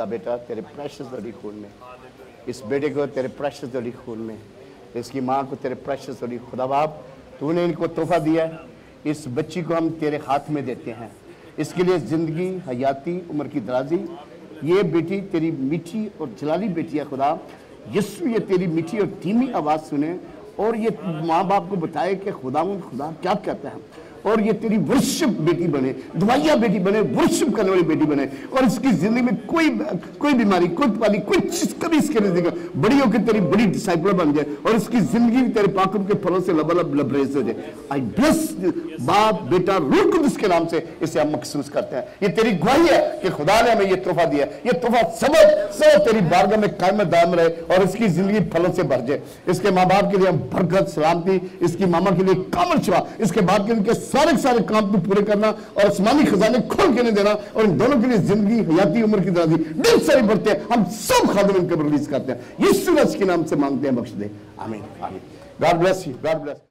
खुदा बेटा तेरे प्रेशियस ब्लडी खून में, इस बेटे को तेरे प्रेशियस ब्लडी खून में, इसकी माँ को तेरे प्रेशियस ब्लडी, खुदा बाप तूने इनको तोहफा दिया है, इस बच्ची को हम तेरे हाथ में देते हैं। इसके लिए ज़िंदगी, हयाती, उम्र की दराजी, ये बेटी तेरी मीठी और जलाली बेटी है खुदा। यीशु ये तेरी मीठी और धीमी आवाज़ सुने और ये माँ बाप को बताए कि खुदा क्या कहता है, और ये तेरी वर्शिप बेटी बने, दुआया बेटी बने, वर्शिप करने वाली बेटी बने, और इसकी जिंदगी में कोई बीमारी, कोई पाली, कोई चीज कभी इसके नहीं देगा, बड़ी होकर तेरी बड़ी डिसाइपल बन जाए और इसकी जिंदगी तेरे पाकुर के फलों से लबालब लबरेज हो जाए। आई ब्लेस बाप बेटा रूह कुदस के नाम से इसे हम महसूस करते हैं। ये तेरी गवाही है कि खुदा ने हमें ये तोहफा दिया, ये तोहफा सब तेरी बारगाह में कायम दायम रहे और इसकी जिंदगी फलों से भर जाए। इसके माँ बाप के लिए हम बरकत, सलामती, इसकी मामा के लिए कामल शिफा, इसके बाद के उनके सारे काम तू पूरे करना और आसमानी खजाने खोल के नहीं देना, और इन दोनों के लिए जिंदगी, हयाती, उम्र की दराजी ढेर सारी बढ़ते हैं। हम सब खादिम इनके रिलीज करते हैं, यीशु मसीह के नाम से मांगते हैं, बख्श दे, आमीन आमीन। God bless you, God bless.